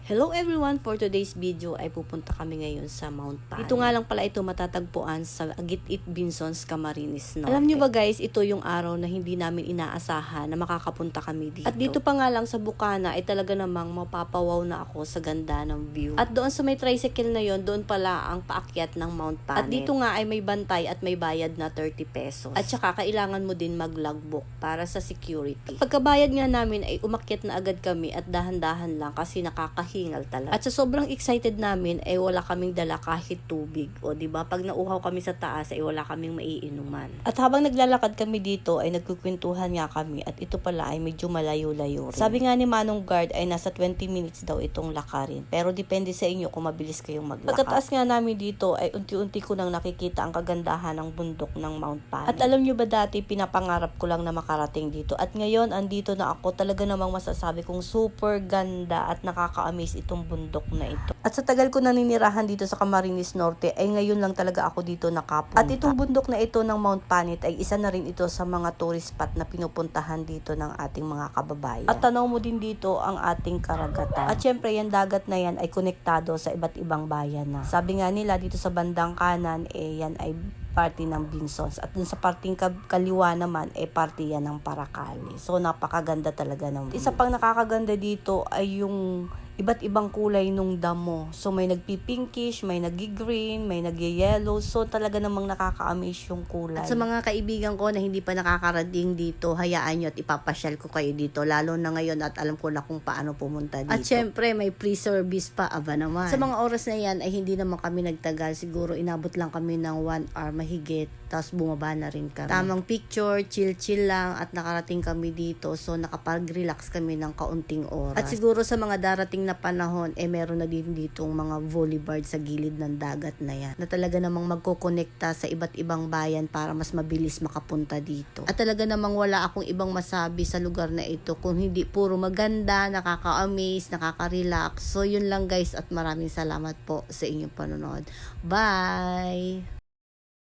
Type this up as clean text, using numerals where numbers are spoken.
Hello everyone! For today's video ay pupunta kami ngayon sa Mount Pani. Ito nga lang pala ito matatagpuan sa Agit-it Binzons, Camarines Norte. Alam nyo ba guys, ito yung araw na hindi namin inaasahan na makakapunta kami dito. At dito pa nga lang sa Bukana ay talaga namang mapapawaw na ako sa ganda ng view. At doon sa may tricycle na yon, doon pala ang paakyat ng Mount Pani. At dito nga ay may bantay at may bayad na 30 pesos. At saka kailangan mo din mag-logbook para sa security. At pagkabayad nga namin ay umakyat na agad kami at dahan-dahan lang kasi nakakahingal talaga. At sa sobrang excited namin ay wala kaming dala kahit tubig. O diba, pag nauhaw kami sa taas ay wala kaming maiinuman. At habang naglalakad kami dito ay nagkukwentuhan nga kami at ito pala ay medyo malayo-layo rin. Sabi nga ni Manong Guard ay nasa 20 minutes daw itong lakarin. Pero depende sa inyo kung mabilis kayong maglakad. Pagkataas nga namin dito ay unti-unti ko nang nakikita ang kagandahan ng bundok ng Mount Pani. At alam nyo ba dati pinapangarap ko lang na makarating dito. At ngayon andito na ako, talaga namang masasabi kong super ganda at nakaka-amaze itong bundok na ito. At sa tagal ko naninirahan dito sa Camarines Norte ay ngayon lang talaga ako dito nakapunta. At itong bundok na ito ng Mount Pani ay isa na rin ito sa mga tourist spot na pinupuntahan dito ng ating mga kababayan. At tanaw mo din dito ang ating karagatan. At syempre yung dagat na yan ay konektado sa iba't ibang bayan na. Sabi nga nila dito sa bandang kanan yan ay party ng Binzons. At dun sa parting kaliwa naman, party yan ng Paracali. So, napakaganda talaga ng view. Isa pang nakakaganda dito ay yung iba't ibang kulay nung damo. So, may nagpipinkish, may nag-green, may nag-yellow. So, talaga namang nakaka-amaze yung kulay. At sa mga kaibigan ko na hindi pa nakakarating dito, hayaan nyo at ipapasyal ko kayo dito. Lalo na ngayon at alam ko na kung paano pumunta dito. At syempre, may free service pa, aba naman. Sa mga oras na yan ay hindi naman kami nagtagal. Siguro inabot lang kami ng 1 hour mahigit. Tapos bumaba na rin kami. Tamang picture, chill-chill lang at nakarating kami dito. So, nakapag-relax kami ng kaunting oras. At siguro sa mga darating na panahon, meron na din ditong mga volleyball sa gilid ng dagat na yan. Na talaga namang magkokonekta sa iba't ibang bayan para mas mabilis makapunta dito. At talaga namang wala akong ibang masabi sa lugar na ito kung hindi puro maganda, nakaka-amaze, nakaka-relax. So, yun lang guys at maraming salamat po sa inyong panonood. Bye!